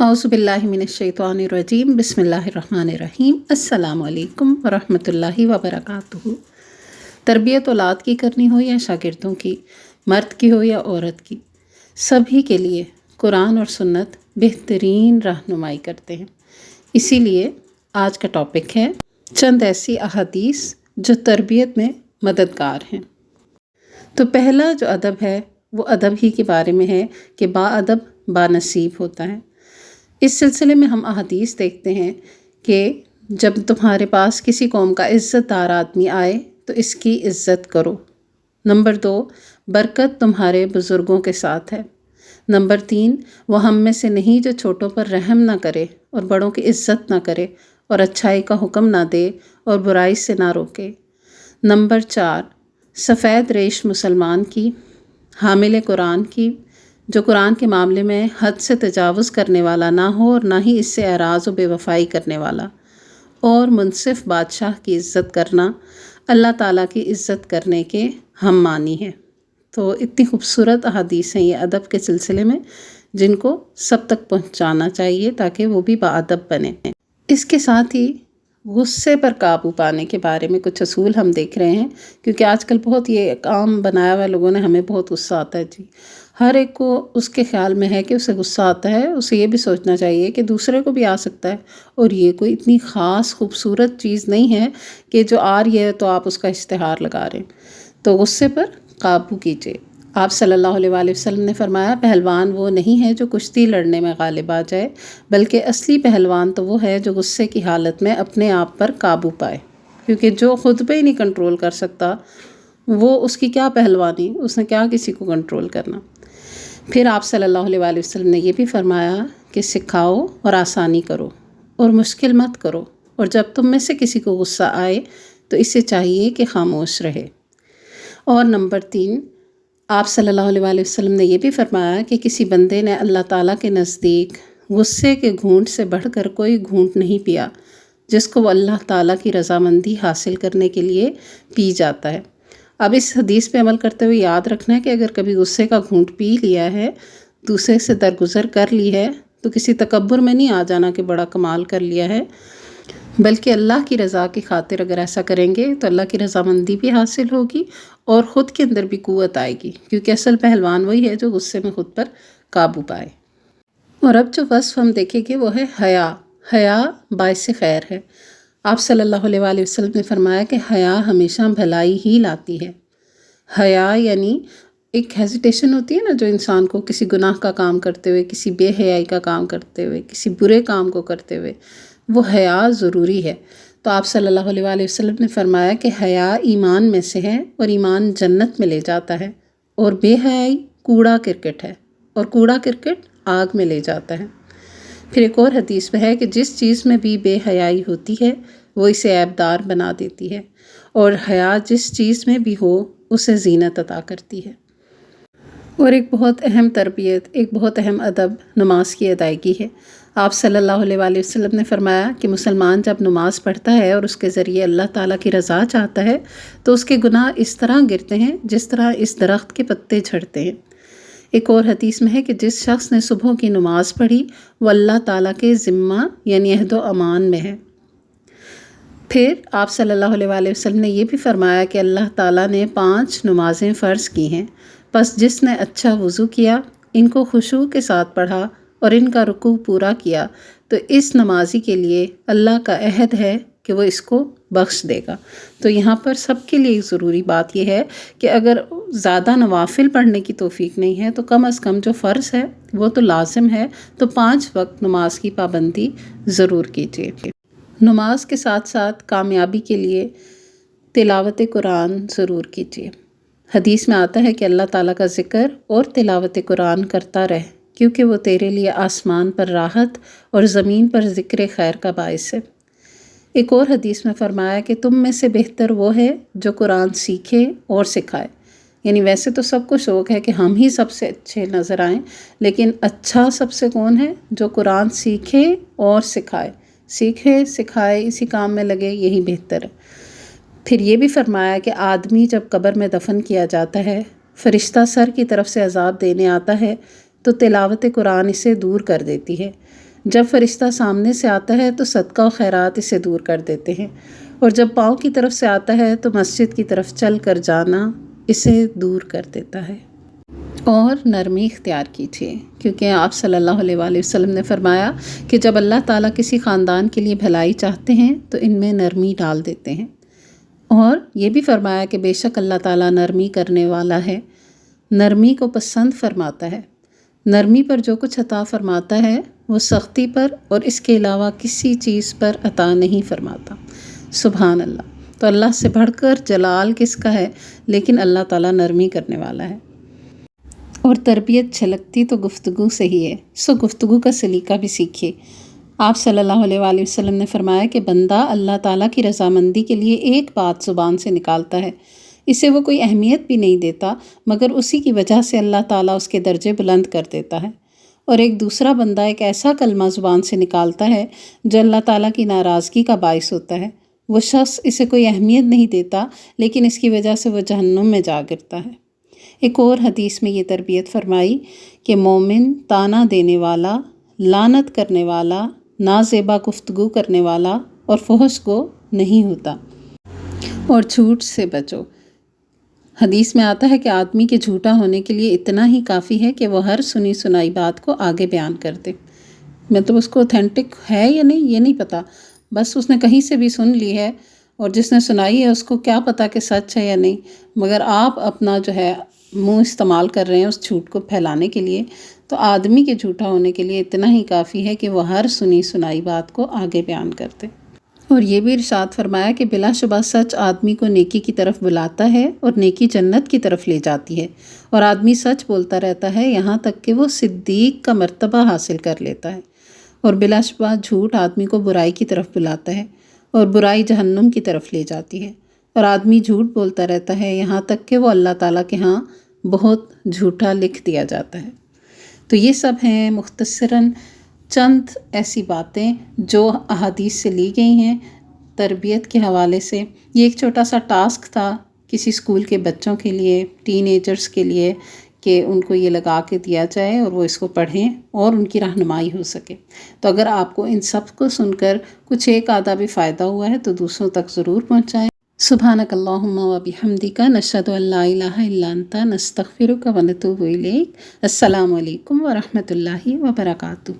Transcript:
औज़ु बिल्लाहि मिनश्शैतानिर्रजीम बिस्मिल्लाहिर्रहमानिर्रहीम अस्सलामु अलैकुम वरहमतुल्लाहि वबरकातुहू। तरबियत औलाद की करनी हो या शागिर्दों की, मर्द की हो या औरत की, सभी के लिए कुरान और सुन्नत बेहतरीन रहनुमाई करते हैं। इसीलिए आज का टॉपिक है चंद ऐसी अहादीस जो तरबियत में मददगार हैं। तो पहला जो अदब है वो अदब ही के बारे में है कि बाअदब बानसीब होता है। इस सिलसिले में हम अहादीस देखते हैं कि जब तुम्हारे पास किसी कौम का इज़्ज़तदार आदमी आए तो इसकी इज़्ज़त करो। नंबर 2, बरकत तुम्हारे बुज़ुर्गों के साथ है। नंबर 3, वो हम में से नहीं जो छोटों पर रहम ना करे और बड़ों की इज़्ज़त ना करे और अच्छाई का हुक्म ना दे और बुराई से ना रोके। नंबर 4, सफ़ेद रेश मुसलमान की, हामिल कुरान की, जो कुरान के मामले में हद से तजावुज़ करने वाला ना हो और ना ही इससे एराज़ व बेवफ़ाई करने वाला, और मुनसिफ़ बादशाह की इज़्ज़त करना अल्लाह ताला की इज़्ज़त करने के हम मानी है। तो इतनी खूबसूरत अहादीस हैं ये अदब के सिलसिले में, जिनको सब तक पहुँचाना चाहिए ताकि वो भी बाअदब बने। इसके साथ ही गुस्से पर काबू पाने के बारे में कुछ असूल हम देख रहे हैं, क्योंकि आजकल बहुत ये काम बनाया हुआ लोगों ने, हमें बहुत गुस्सा आता है जी। हर एक को उसके ख़्याल में है कि उसे गुस्सा आता है, उसे ये भी सोचना चाहिए कि दूसरे को भी आ सकता है, और ये कोई इतनी ख़ास खूबसूरत चीज़ नहीं है कि जो आ रही है तो आप उसका इश्तिहार लगा रहे हैं। तो गुस्से पर काबू कीजिए। आप सल्लल्लाहु अलैहि वसल्लम ने फरमाया, पहलवान वो नहीं है जो कुश्ती लड़ने में गालिब आ जाए, बल्कि असली पहलवान तो वो है जो गुस्से की हालत में अपने आप पर काबू पाए। क्योंकि जो ख़ुद पे ही नहीं कंट्रोल कर सकता, वो उसकी क्या पहलवानी, उसने क्या किसी को कंट्रोल करना। फिर आप सल्लल्लाहु अलैहि वसल्लम ने ये भी फरमाया कि सिखाओ और आसानी करो और मुश्किल मत करो, और जब तुम में से किसी को गुस्सा आए तो इसे चाहिए कि खामोश रहे। और नंबर 3, आप सल्लल्लाहु अलैहि वसल्लम ने यह भी फरमाया कि किसी बंदे ने अल्लाह ताला के नज़दीक गुस्से के घूंट से बढ़कर कोई घूंट नहीं पिया जिसको वो अल्लाह ताला की रज़ामंदी हासिल करने के लिए पी जाता है। अब इस हदीस पे अमल करते हुए याद रखना है कि अगर कभी गुस्से का घूंट पी लिया है, दूसरे से दरगुजर कर ली है, तो किसी तकब्बुर में नहीं आ जाना कि बड़ा कमाल कर लिया है, बल्कि अल्लाह की रज़ा की खातिर अगर ऐसा करेंगे तो अल्लाह की रज़ामंदी भी हासिल होगी और ख़ुद के अंदर भी क़ुव्वत आएगी, क्योंकि असल पहलवान वही है जो गुस्से में ख़ुद पर काबू पाए। और अब जो वस्फ़ हम देखेंगे वो है हया। हया बाइस खैर है। आप सल्लल्लाहु अलैहि वसल्लम ने फरमाया कि हया हमेशा भलाई ही लाती है। हया यानी एक हेजिटेशन होती है ना, जो इंसान को किसी गुनाह का काम करते हुए, किसी बेहयाई का काम करते हुए, किसी बुरे काम को करते हुए, वो हया ज़रूरी है। तो आप सल्लल्लाहु अलैहि वसल्लम ने फरमाया कि हया ईमान में से है और ईमान जन्नत में ले जाता है, और बेहयाई कूड़ा क्रिकेट है और कूड़ा क्रिकेट आग में ले जाता है। फिर एक और हदीस में है कि जिस चीज़ में भी बेहयाई होती है वो इसे ऐबदार बना देती है, और हया जिस चीज़ में भी हो उसे ज़ीनत अता करती है। और एक बहुत अहम तरबियत, एक बहुत अहम अदब नमाज की अदायगी है। आप सल्लल्लाहु अलैहि वसल्लम ने फरमाया कि मुसलमान जब नमाज़ पढ़ता है और उसके ज़रिए अल्लाह ताला की रज़ा चाहता है तो उसके गुनाह इस तरह गिरते हैं जिस तरह इस दरख्त के पत्ते झड़ते हैं। एक और हदीस में है कि जिस शख्स ने सुबह की नमाज़ पढ़ी वो अल्लाह ताला के ज़िम्मा यानी अहद व अमान में है। फिर आप सल्लल्लाहु अलैहि वसल्लम ने यह भी फरमाया कि अल्लाह ताला ने 5 नमाज़ें फ़र्ज़ की हैं, बस जिसने अच्छा वज़ू किया, इनको खुशू के साथ पढ़ा और इनका रुकू पूरा किया तो इस नमाजी के लिए अल्लाह का अहद है कि वो इसको बख्श देगा। तो यहाँ पर सबके लिए ज़रूरी बात यह है कि अगर ज़्यादा नवाफिल पढ़ने की तौफीक नहीं है तो कम अज़ कम जो फ़र्ज़ है वो तो लाजिम है, तो 5 वक्त नमाज की पाबंदी ज़रूर कीजिए। नमाज के साथ साथ कामयाबी के लिए तिलावत कुरान ज़रूर कीजिए। हदीस में आता है कि अल्लाह ताला का ज़िक्र और तिलावत कुरान करता रहे, क्योंकि वो तेरे लिए आसमान पर राहत और ज़मीन पर ज़िक्र खैर का बाइस है। एक और हदीस में फरमाया कि तुम में से बेहतर वो है जो कुरान सीखे और सिखाए। यानी वैसे तो सबको शौक़ है कि हम ही सबसे अच्छे नज़र आएँ, लेकिन अच्छा सबसे कौन है? जो कुरान सीखे और सिखाए, सीखे सिखाए इसी काम में लगे, यही बेहतर है। फिर ये भी फरमाया कि आदमी जब कब्र में दफन किया जाता है, फ़रिश्ता सर की तरफ से अज़ाब देने आता है तो तिलावत कुरान इसे दूर कर देती है। جب فرشتہ سامنے سے آتا ہے تو صدقہ و خیرات اسے دور کر دیتے ہیں، اور جب پاؤں کی طرف سے آتا ہے تو مسجد کی طرف چل کر جانا اسے دور کر دیتا ہے۔ اور نرمی اختیار کیجیے، کیونکہ آپ صلی اللہ علیہ وآلہ وسلم نے فرمایا کہ جب اللہ تعالیٰ کسی خاندان کے لیے بھلائی چاہتے ہیں تو ان میں نرمی ڈال دیتے ہیں، اور یہ بھی فرمایا کہ بے شک اللہ تعالیٰ نرمی کرنے والا ہے، نرمی کو پسند فرماتا ہے۔ نرمی پر جو کچھ عطا فرماتا ہے وہ سختی پر اور اس کے علاوہ کسی چیز پر عطا نہیں فرماتا۔ سبحان اللہ۔ تو اللہ سے بڑھ کر جلال کس کا ہے، لیکن اللہ تعالیٰ نرمی کرنے والا ہے۔ اور تربیت چھلکتی تو گفتگو سے ہی ہے، سو گفتگو کا سلیقہ بھی سیکھیے۔ آپ صلی اللہ علیہ وآلہ وسلم نے فرمایا کہ بندہ اللہ تعالیٰ کی رضامندی کے لیے ایک بات زبان سے نکالتا ہے، اسے وہ کوئی اہمیت بھی نہیں دیتا، مگر اسی کی وجہ سے اللہ تعالیٰ اس کے درجے بلند کر دیتا ہے۔ اور ایک دوسرا بندہ ایک ایسا کلمہ زبان سے نکالتا ہے جو اللہ تعالیٰ کی ناراضگی کا باعث ہوتا ہے، وہ شخص اسے کوئی اہمیت نہیں دیتا، لیکن اس کی وجہ سے وہ جہنم میں جا گرتا ہے۔ ایک اور حدیث میں یہ تربیت فرمائی کہ مومن طعنہ دینے والا، لعنت کرنے والا، نازیبا گفتگو کرنے والا اور فحش گو نہیں ہوتا۔ اور جھوٹ سے بچو۔ حدیث میں آتا ہے کہ آدمی کے جھوٹا ہونے کے لیے اتنا ہی کافی ہے کہ وہ ہر سنی سنائی بات کو آگے بیان کر دے۔ مطلب اس کو اوتھینٹک ہے یا نہیں یہ نہیں پتہ، بس اس نے کہیں سے بھی سن لی ہے، اور جس نے سنائی ہے اس کو کیا پتہ کہ سچ ہے یا نہیں، مگر آپ اپنا جو ہے منہ استعمال کر رہے ہیں اس جھوٹ کو پھیلانے کے لیے۔ تو آدمی کے جھوٹا ہونے کے لیے اتنا ہی کافی ہے کہ وہ ہر سنی سنائی بات کو آگے بیان کر دے۔ اور یہ بھی ارشاد فرمایا کہ بلا شبہ سچ آدمی کو نیکی کی طرف بلاتا ہے اور نیکی جنت کی طرف لے جاتی ہے، اور آدمی سچ بولتا رہتا ہے یہاں تک کہ وہ صدیق کا مرتبہ حاصل کر لیتا ہے، اور بلا شبہ جھوٹ آدمی کو برائی کی طرف بلاتا ہے اور برائی جہنم کی طرف لے جاتی ہے، اور آدمی جھوٹ بولتا رہتا ہے یہاں تک کہ وہ اللہ تعالیٰ کے ہاں بہت جھوٹا لکھ دیا جاتا ہے۔ تو یہ سب ہیں مختصراً چند ایسی باتیں جو احادیث سے لی گئی ہیں تربیت کے حوالے سے۔ یہ ایک چھوٹا سا ٹاسک تھا کسی اسکول کے بچوں کے لیے، ٹین ایجرز کے لیے، کہ ان کو یہ لگا کے دیا جائے اور وہ اس کو پڑھیں اور ان کی رہنمائی ہو سکے۔ تو اگر آپ کو ان سب کو سن کر کچھ ایک آدھا بھی فائدہ ہوا ہے تو دوسروں تک ضرور پہنچائیں۔ سبحانک اللہم و بحمدک، نشہد ان لا الہ الا انت، نستغفرک و نتوب الیک۔ السلام علیکم ورحمۃ اللہ وبرکاتہ۔